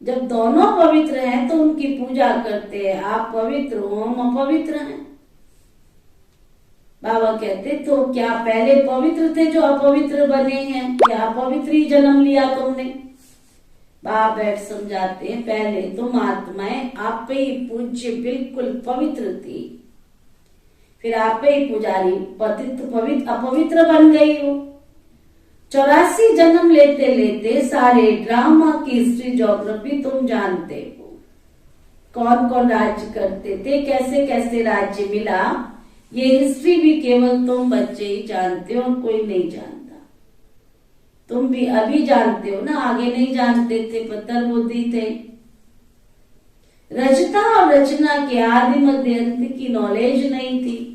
जब दोनों पवित्र हैं तो उनकी पूजा करते हैं। आप पवित्र हो, हम अपवित्र हैं। बाबा कहते तो क्या पहले पवित्र थे जो अपवित्र बने हैं, या अपवित्र ही जन्म लिया तुमने? बाप बैठ समझाते हैं पहले तुम आत्माएं आप ही पूज्य बिल्कुल पवित्र थी, फिर आप ही पुजारी पवित्र अपवित्र बन गई हो। 84 जन्म लेते लेते सारे ड्रामा की हिस्ट्री ज्योग्राफी तुम जानते हो। कौन कौन राज्य करते थे, कैसे कैसे राज्य मिला, ये हिस्ट्री भी केवल तुम बच्चे ही जानते हो, कोई नहीं जानता। तुम भी अभी जानते हो ना, आगे नहीं जानते थे, पत्थर बुद्धि थे। रचना और रचना के आदि मध्य अंत की नॉलेज नहीं थी।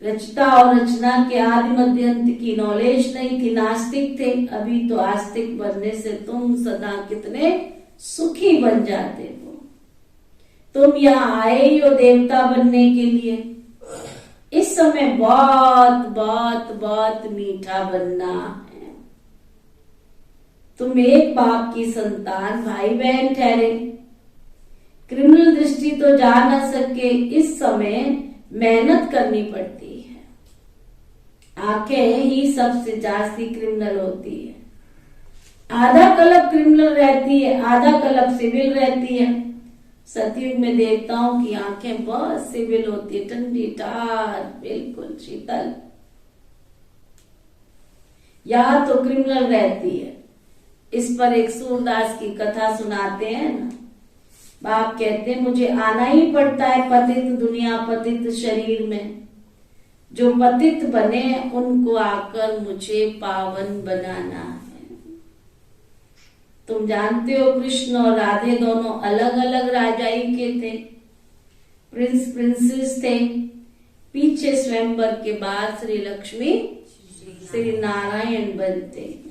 रचता और रचना के आदि मध्य अंत की नॉलेज नहीं थी, नास्तिक थे। अभी तो आस्तिक बनने से तुम सदा कितने सुखी बन जाते हो। तुम यहाँ आए ही हो देवता बनने के लिए। इस समय बहुत बहुत बहुत मीठा बनना है। तुम एक बाप की संतान भाई बहन ठहरे। क्रिमिनल दृष्टि तो जा न सके, इस समय मेहनत करनी पड़ती है। आंखें ही सबसे जास्ती क्रिमिनल होती है। आधा कल्प क्रिमिनल रहती है, आधा कल्प सिविल रहती है। सतयुग में देवताओं की आंखें बहुत सिविल होती है, ठंडी ठार, बिल्कुल शीतल, या तो क्रिमिनल रहती है। इस पर एक सूरदास की कथा सुनाते हैं ना। बाप कहते हैं मुझे आना ही पड़ता है पतित दुनिया, पतित शरीर में। जो पतित बने उनको आकर मुझे पावन बनाना है। तुम जानते हो कृष्ण और राधे दोनों अलग अलग राजाई के थे, प्रिंस प्रिंसेस थे। पीछे स्वयंवर के बाद श्री लक्ष्मी श्री नारायण बनते हैं।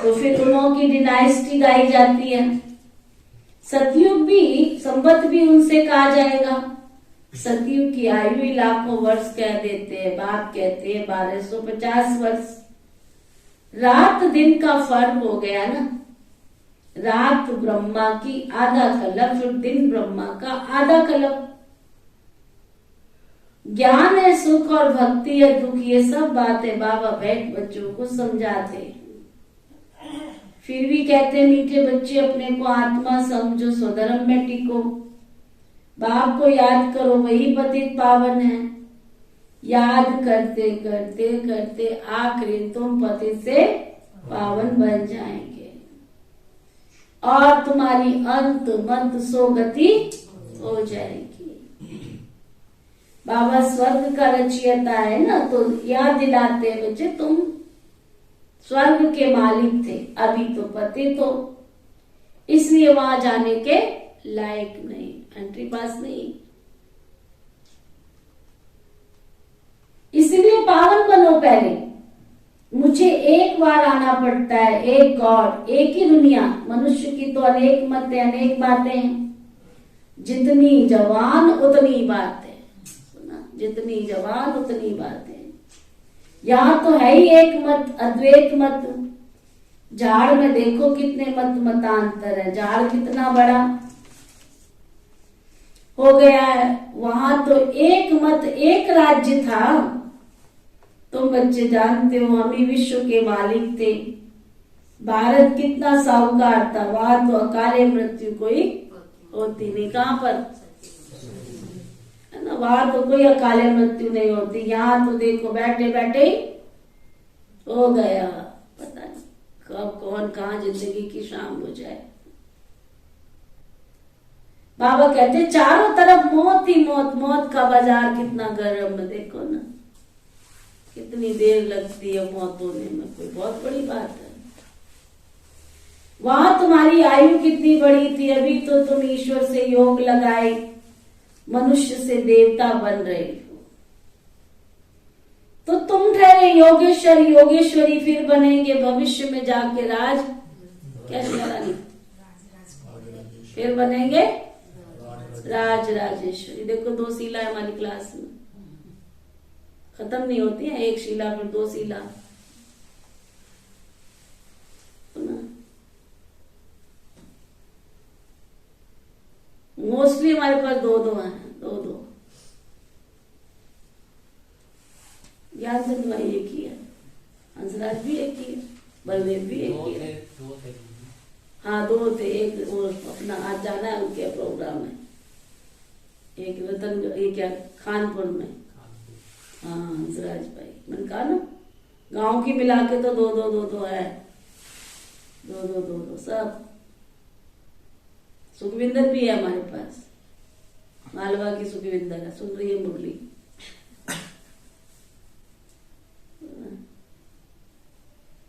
तो फिर उन्हों की डिनाइस्टी गाई जाती है। सतयुग भी, संबत भी उनसे कहा जाएगा। सतयुग की आयु ही लाखों वर्ष कह देते हैं, बाप कहते हैं 1250 वर्ष। रात दिन का फर्क हो गया ना। रात ब्रह्मा की आधा कल्प, फिर दिन ब्रह्मा का आधा कल्प। ज्ञान है सुख और भक्ति है दुख, ये सब बातें बाबा बैठ बच्चों को समझाते। फिर भी कहते मीठे बच्चे अपने को आत्मा समझो, स्वधर्म में टिको, बाप को याद करो, वही पतित पावन है। याद करते करते करते आखिरी तुम पतित से पावन बन जाएंगे और तुम्हारी अंत मंत सोगति हो जाएगी। बाबा स्वर्ग का रचयिता है ना, तो याद दिलाते हैं बच्चे तुम स्वर्ग के मालिक थे, अभी तो पतित हो, इसलिए वहां जाने के लायक नहीं, एंट्री पास नहीं। इसलिए पावन बनो पहले। मुझे एक बार आना पड़ता है, एक गॉड, एक ही दुनिया। मनुष्य की तो अनेक मतें, अनेक बातें हैं। जितनी जवान उतनी बातें, सुना, जितनी जवान उतनी बातें। यहाँ तो है ही एक मत, अद्वैत मत। झाड़ में देखो कितने मत मतांतर है, झाड़ कितना बड़ा हो गया है। वहां तो एक मत, एक राज्य था। तुम बच्चे जानते हो हम ही विश्व के मालिक थे। भारत कितना साहूकार था, वहां तो अकाले मृत्यु कोई होती नहीं। कहां पर है ना, वहां तो कोई अकाले मृत्यु नहीं होती। यहाँ तो देखो बैठे बैठे ही हो गया, पता नहीं कब कौन कहाँ जिंदगी की शाम हो जाए। बाबा कहते चारों तरफ मौत ही मौत, मौत का बाजार कितना गर्म है, देखो ना कितनी देर लगती है मौत होने में, कोई बहुत बड़ी बात है। वहां तुम्हारी आयु कितनी बड़ी थी, अभी तो तुम ईश्वर से योग लगाए मनुष्य से देवता बन रहे हो। तो तुम ठहरे योगेश्वर योगेश्वरी, फिर बनेंगे भविष्य में जाके राज, क्या रानी, फिर बनेंगे राज राजेश्वरी। देखो 2 शिला है हमारी क्लास में, खत्म नहीं होती है, 1 शिला फिर 2 शिला। मोस्टली हमारे पास 2-2 हैं, 2-2। ज्ञान चंद भाई एक ही है, हंसराज भी एक ही है, बलदेव भी एक ही है। हाँ 2 थे, एक वो अपना आज जाना है उनके प्रोग्राम में, एक रतन, ये क्या खानपुर में। हाँ हंसराज भाई, मैंने कहा ना गांव की मिला के तो 2-2 है, 2-2 सब। सुखविंदर भी है हमारे पास, मालवा की सुखविंदर है, सुन रही है मुरली।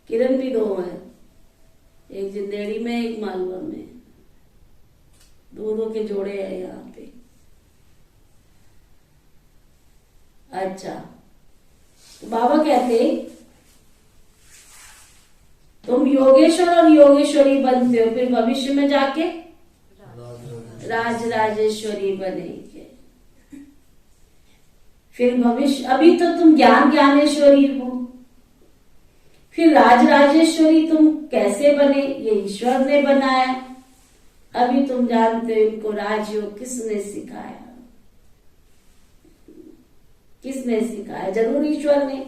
किरण भी 2 है, एक जिंदेड़ी में एक मालवा में, 2-2 के जोड़े हैं यहाँ पे। अच्छा तो बाबा कहते तुम योगेश्वर और योगेश्वरी बनते हो, फिर भविष्य में जाके राज राजेश्वरी बनेंगे। फिर भविष्य, अभी तो तुम ज्ञान ज्ञानेश्वरी हो, फिर राज राजेश्वरी तुम कैसे बने, ये ईश्वर ने बनाया। अभी तुम जानते हो इनको राजयोग किसने सिखाया, किसने सिखाया, जरूर ईश्वर ने।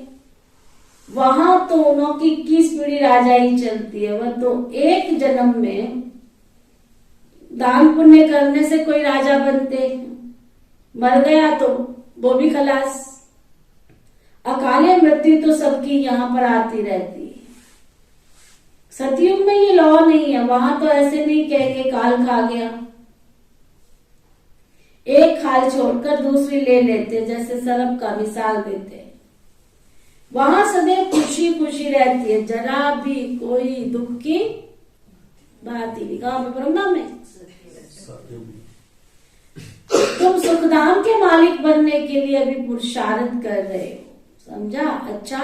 वहां तो उन्हों की 21 पीढ़ी राजाई चलती है। वह तो एक जन्म में दान पुण्य करने से कोई राजा बनते हैं, मर गया तो वो भी खलास। अकाले मृत्यु तो सबकी यहाँ पर आती रहती है। सतयुग में ये लॉ नहीं है, वहां तो ऐसे नहीं कहेंगे काल खा गया, एक खाल छोड़कर दूसरी ले लेते, जैसे सरब का मिसाल देते हैं। वहां सदैव खुशी खुशी रहती है, जरा भी कोई दुख की बात ही नहीं। कहां पे? ब्रह्मा में। तुम सुखधाम के मालिक बनने के लिए अभी पुरुषार्थ कर रहे हो, समझा? अच्छा,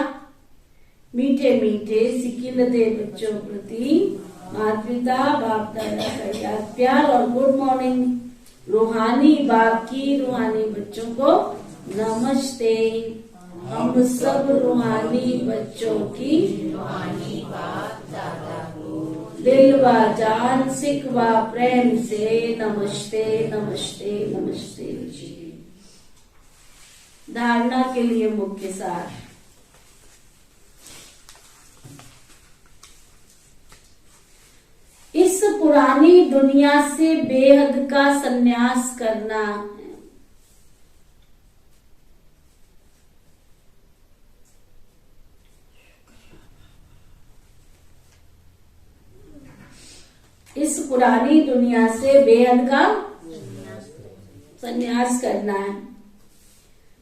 मीठे मीठे सिकिल दे बच्चों प्रति माता पिता बाप दादा का याद प्यार और गुड मॉर्निंग रूहानी बाकी रूहानी बच्चों को नमस्ते। हम सब रूहानी बच्चों की रूहानी बाप दादा को दिल व जान सिख व प्रेम से नमस्ते नमस्ते नमस्ते जी। धारणा के लिए मुख्य सार, इस पुरानी दुनिया से बेहद का संन्यास करना है। इस पुरानी दुनिया से बेहद का संन्यास करना है।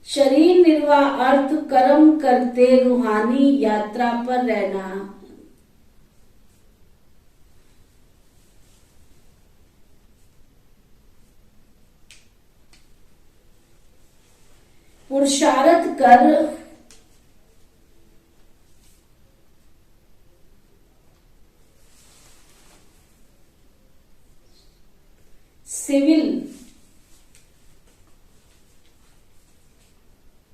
शरीर निर्वाह अर्थ कर्म करते रूहानी यात्रा पर रहना। पुरुषार्थ कर सिविल,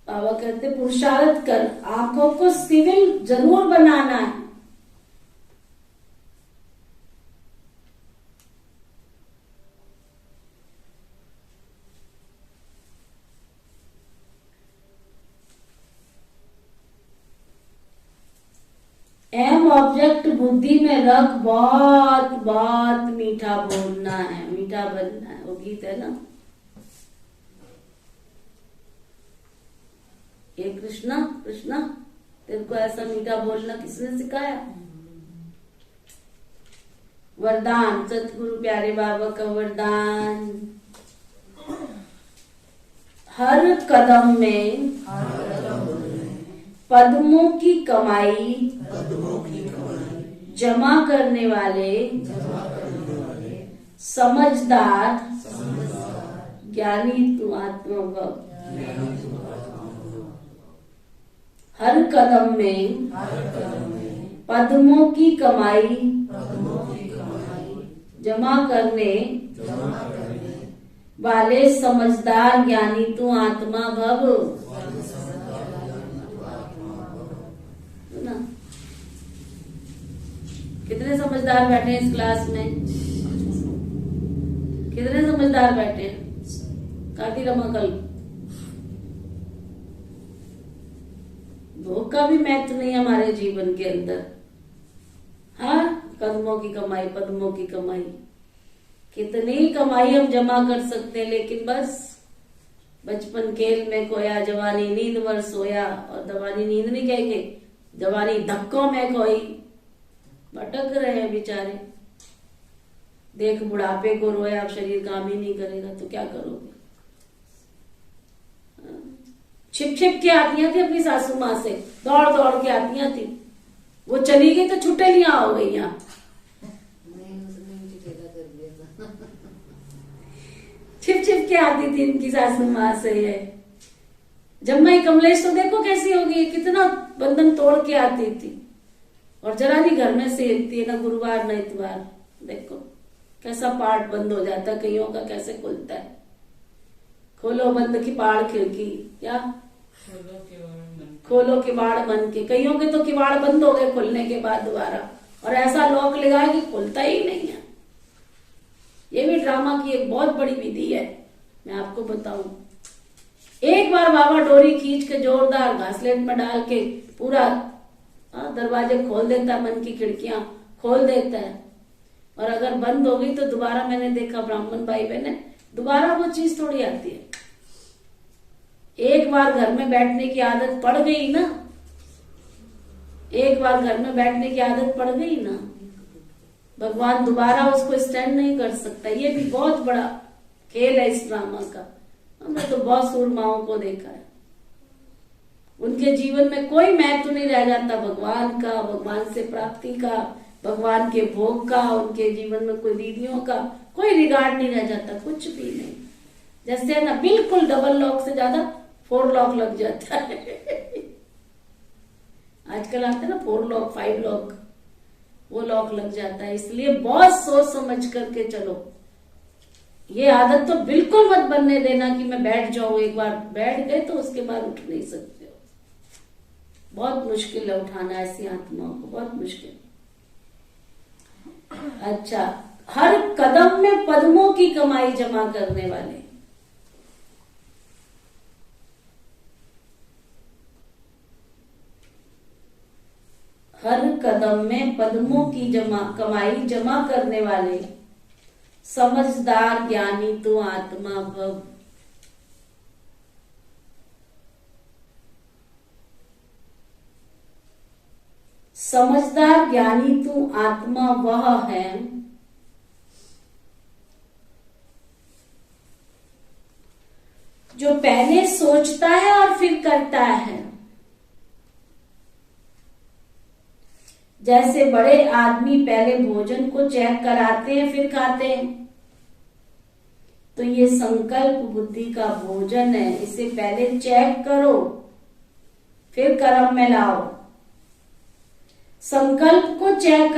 बाबा कहते पुरुषार्थ कर आंखों को सिविल जरूर बनाना है। एम ऑब्जेक्ट बुद्धि में रख, बहुत बहुत मीठा बोलना है, मीठा बनना है। वो गीत है ना, ये कृष्णा कृष्णा तेरे को ऐसा मीठा बोलना किसने सिखाया? वरदान, सतगुरु प्यारे बाबा का वरदान। हर कदम में पद्मों की कमाई जमा करने वाले समझदार ज्ञानी तू आत्मा भव। हर कदम में पद्मों की कमाई जमा करने वाले समझदार ज्ञानी तू आत्मा भव। ना कितने समझदार बैठे हैं इस क्लास में? कितने समझदार बैठे हैं? काटी रमाकल भोग का भी महत्व नहीं हमारे जीवन के अंदर। हाँ, कदमों की कमाई पद्मों की कमाई, कितनी कमाई हम जमा कर सकते हैं, लेकिन बस बचपन खेल में खोया, जवानी नींद भर सोया। और जवानी नींद नहीं कहेंगे, जवानी धक्कों में खोई, भटक रहे हैं बेचारे। देख बुढ़ापे को रोया, अब शरीर काम ही नहीं करेगा तो क्या करोगे? छिप छिप के आती थी अपनी सासू माँ से, दौड़ दौड़ के आती थी। वो चली गई तो छुट्टियां हो गई यहाँ। छिप छिप के आती थी इनकी सासू माँ से। है जम्मई कमलेश तो देखो कैसी हो गई, कितना बंधन तोड़ के आती थी, और जरा भी घर में सेकती है, ना गुरुवार न इतवार। देखो कैसा पार्ट बंद हो जाता है, कईयों का कैसे खुलता है। खोलो बंद की पाड़ खिड़की, क्या खोलो किवाड़ मन के। कईयों के तो किवाड़ बंद हो गए खुलने के बाद दोबारा, और ऐसा लॉक लगा कि खुलता ही नहीं है। ये भी ड्रामा की एक बहुत बड़ी विधि है, मैं आपको बताऊं। एक बार बाबा डोरी खींच के जोरदार घासलेट में डाल के पूरा दरवाजे खोल देता है, मन की खिड़कियां खोल देता है, और अगर बंद हो गई तो दोबारा, मैंने देखा ब्राह्मण भाई बहन, दोबारा वो चीज थोड़ी आती है। एक बार घर में बैठने की आदत पड़ गई ना, एक बार घर में बैठने की आदत पड़ गई ना, भगवान दोबारा उसको स्टैंड नहीं कर सकता। ये भी बहुत बड़ा खेल है इस ड्रामा का। हमने तो बहुत सूरमाओं को देखा है, उनके जीवन में कोई महत्व नहीं रह जाता भगवान का, भगवान से प्राप्ति का, भगवान के भोग का, उनके जीवन में कोई विधियों का कोई रिगार्ड नहीं रह जाता, कुछ भी नहीं। जैसे है ना, बिल्कुल डबल लॉक से ज्यादा 4 लॉक लग जाता है। आजकल आते हैं ना 4 लॉक 5 लॉक, वो लॉक लग जाता है। इसलिए बहुत सोच समझ करके चलो। ये आदत तो बिल्कुल मत बनने देना कि मैं बैठ जाऊं, एक बार बैठ गए तो उसके बाद उठ नहीं सकते हो। बहुत मुश्किल है उठाना ऐसी आत्माओं को, बहुत मुश्किल। अच्छा, हर कदम में पद्मों की कमाई जमा करने वाले, हर कदम में पद्मों की कमाई जमा करने वाले, समझदार ज्ञानी तू आत्मा भव। समझदार ज्ञानी तू आत्मा वह है जो पहले सोचता है और फिर करता है। जैसे बड़े आदमी पहले भोजन को चेक कराते हैं फिर खाते हैं, तो ये संकल्प बुद्धि का भोजन है, इसे पहले चेक करो फिर कर्म में लाओ। संकल्प को चेक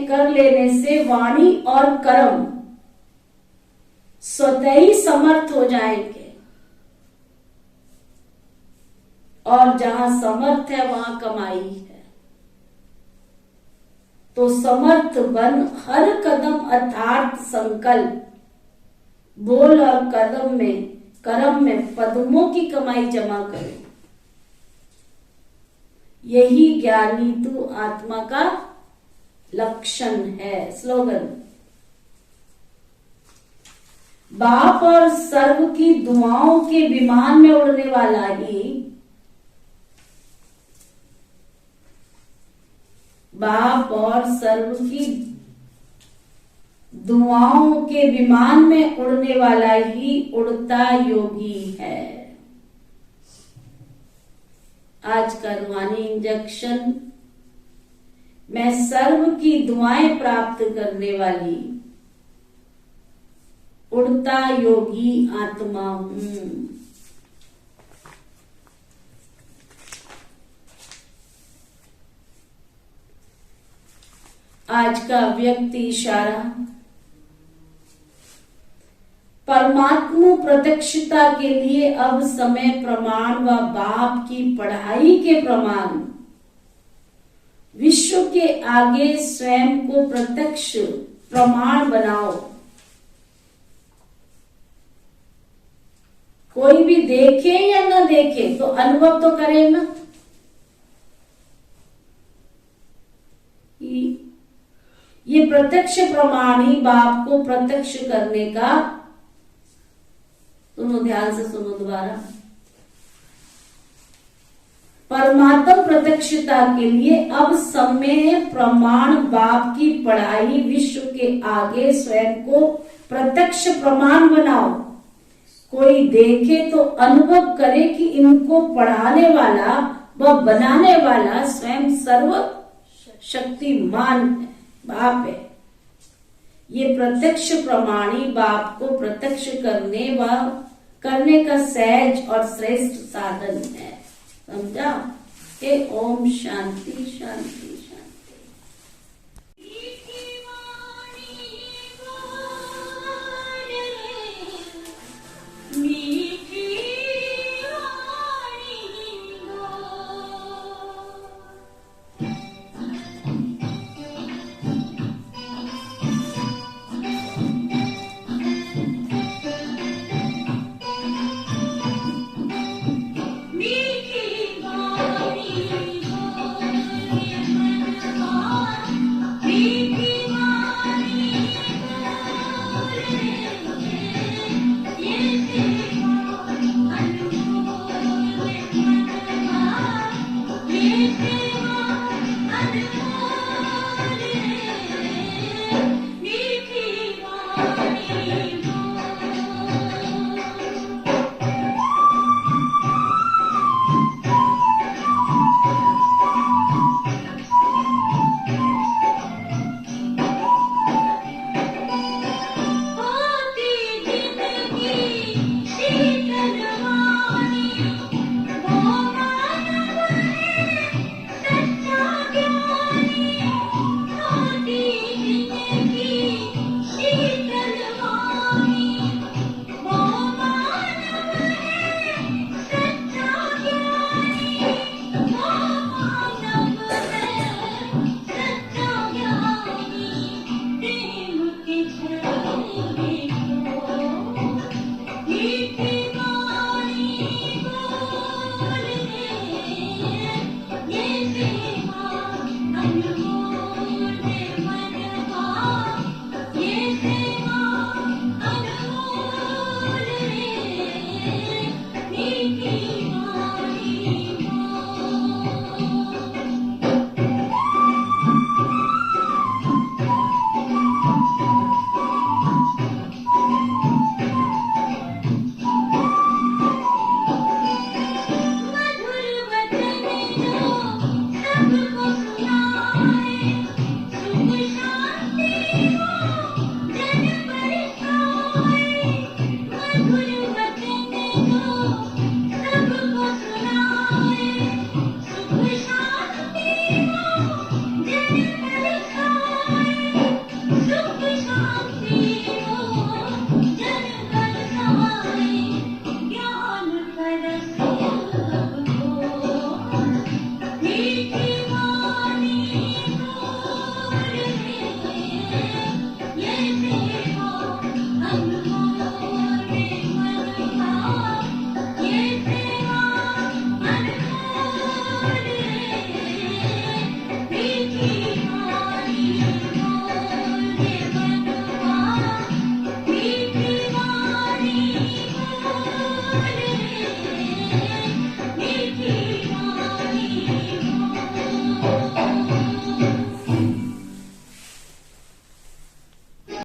कर लेने से वाणी और कर्म स्वतः ही समर्थ हो जाएंगे, और जहां समर्थ है वहां कमाई है। तो समर्थ बन हर कदम अर्थात संकल्प, बोल और कर्म में पद्मों की कमाई जमा करो। यही ज्ञानी तू आत्मा का लक्षण है। स्लोगन, बाप और सर्व की दुआओं के विमान में उड़ने वाला ही, बाप और सर्व की दुआओं के विमान में उड़ने वाला ही उड़ता योगी है। आज का रूहानी इंजेक्शन, मैं सर्व की दुआएं प्राप्त करने वाली उड़ता योगी आत्मा हूं। आज का व्यक्ति इशारा, परमात्मा प्रत्यक्षता के लिए अब समय प्रमाण व बाप की पढ़ाई के प्रमाण, विश्व के आगे स्वयं को प्रत्यक्ष प्रमाण बनाओ। कोई भी देखे या ना देखे तो अनुभव तो करे ना। ये प्रत्यक्ष प्रमाण ही बाप को प्रत्यक्ष करने का, सुनो ध्यान से सुनो दोबारा, परमात्मा प्रत्यक्षता के लिए अब समय प्रमाण बाप की पढ़ाई, विश्व के आगे स्वयं को प्रत्यक्ष प्रमाण बनाओ। कोई देखे तो अनुभव करे कि इनको पढ़ाने वाला व बनाने वाला स्वयं सर्व शक्तिमान बाप है। ये प्रत्यक्ष प्रमाणी बाप को प्रत्यक्ष करने का सहज और श्रेष्ठ साधन है। समझा? ओम शांति शांति।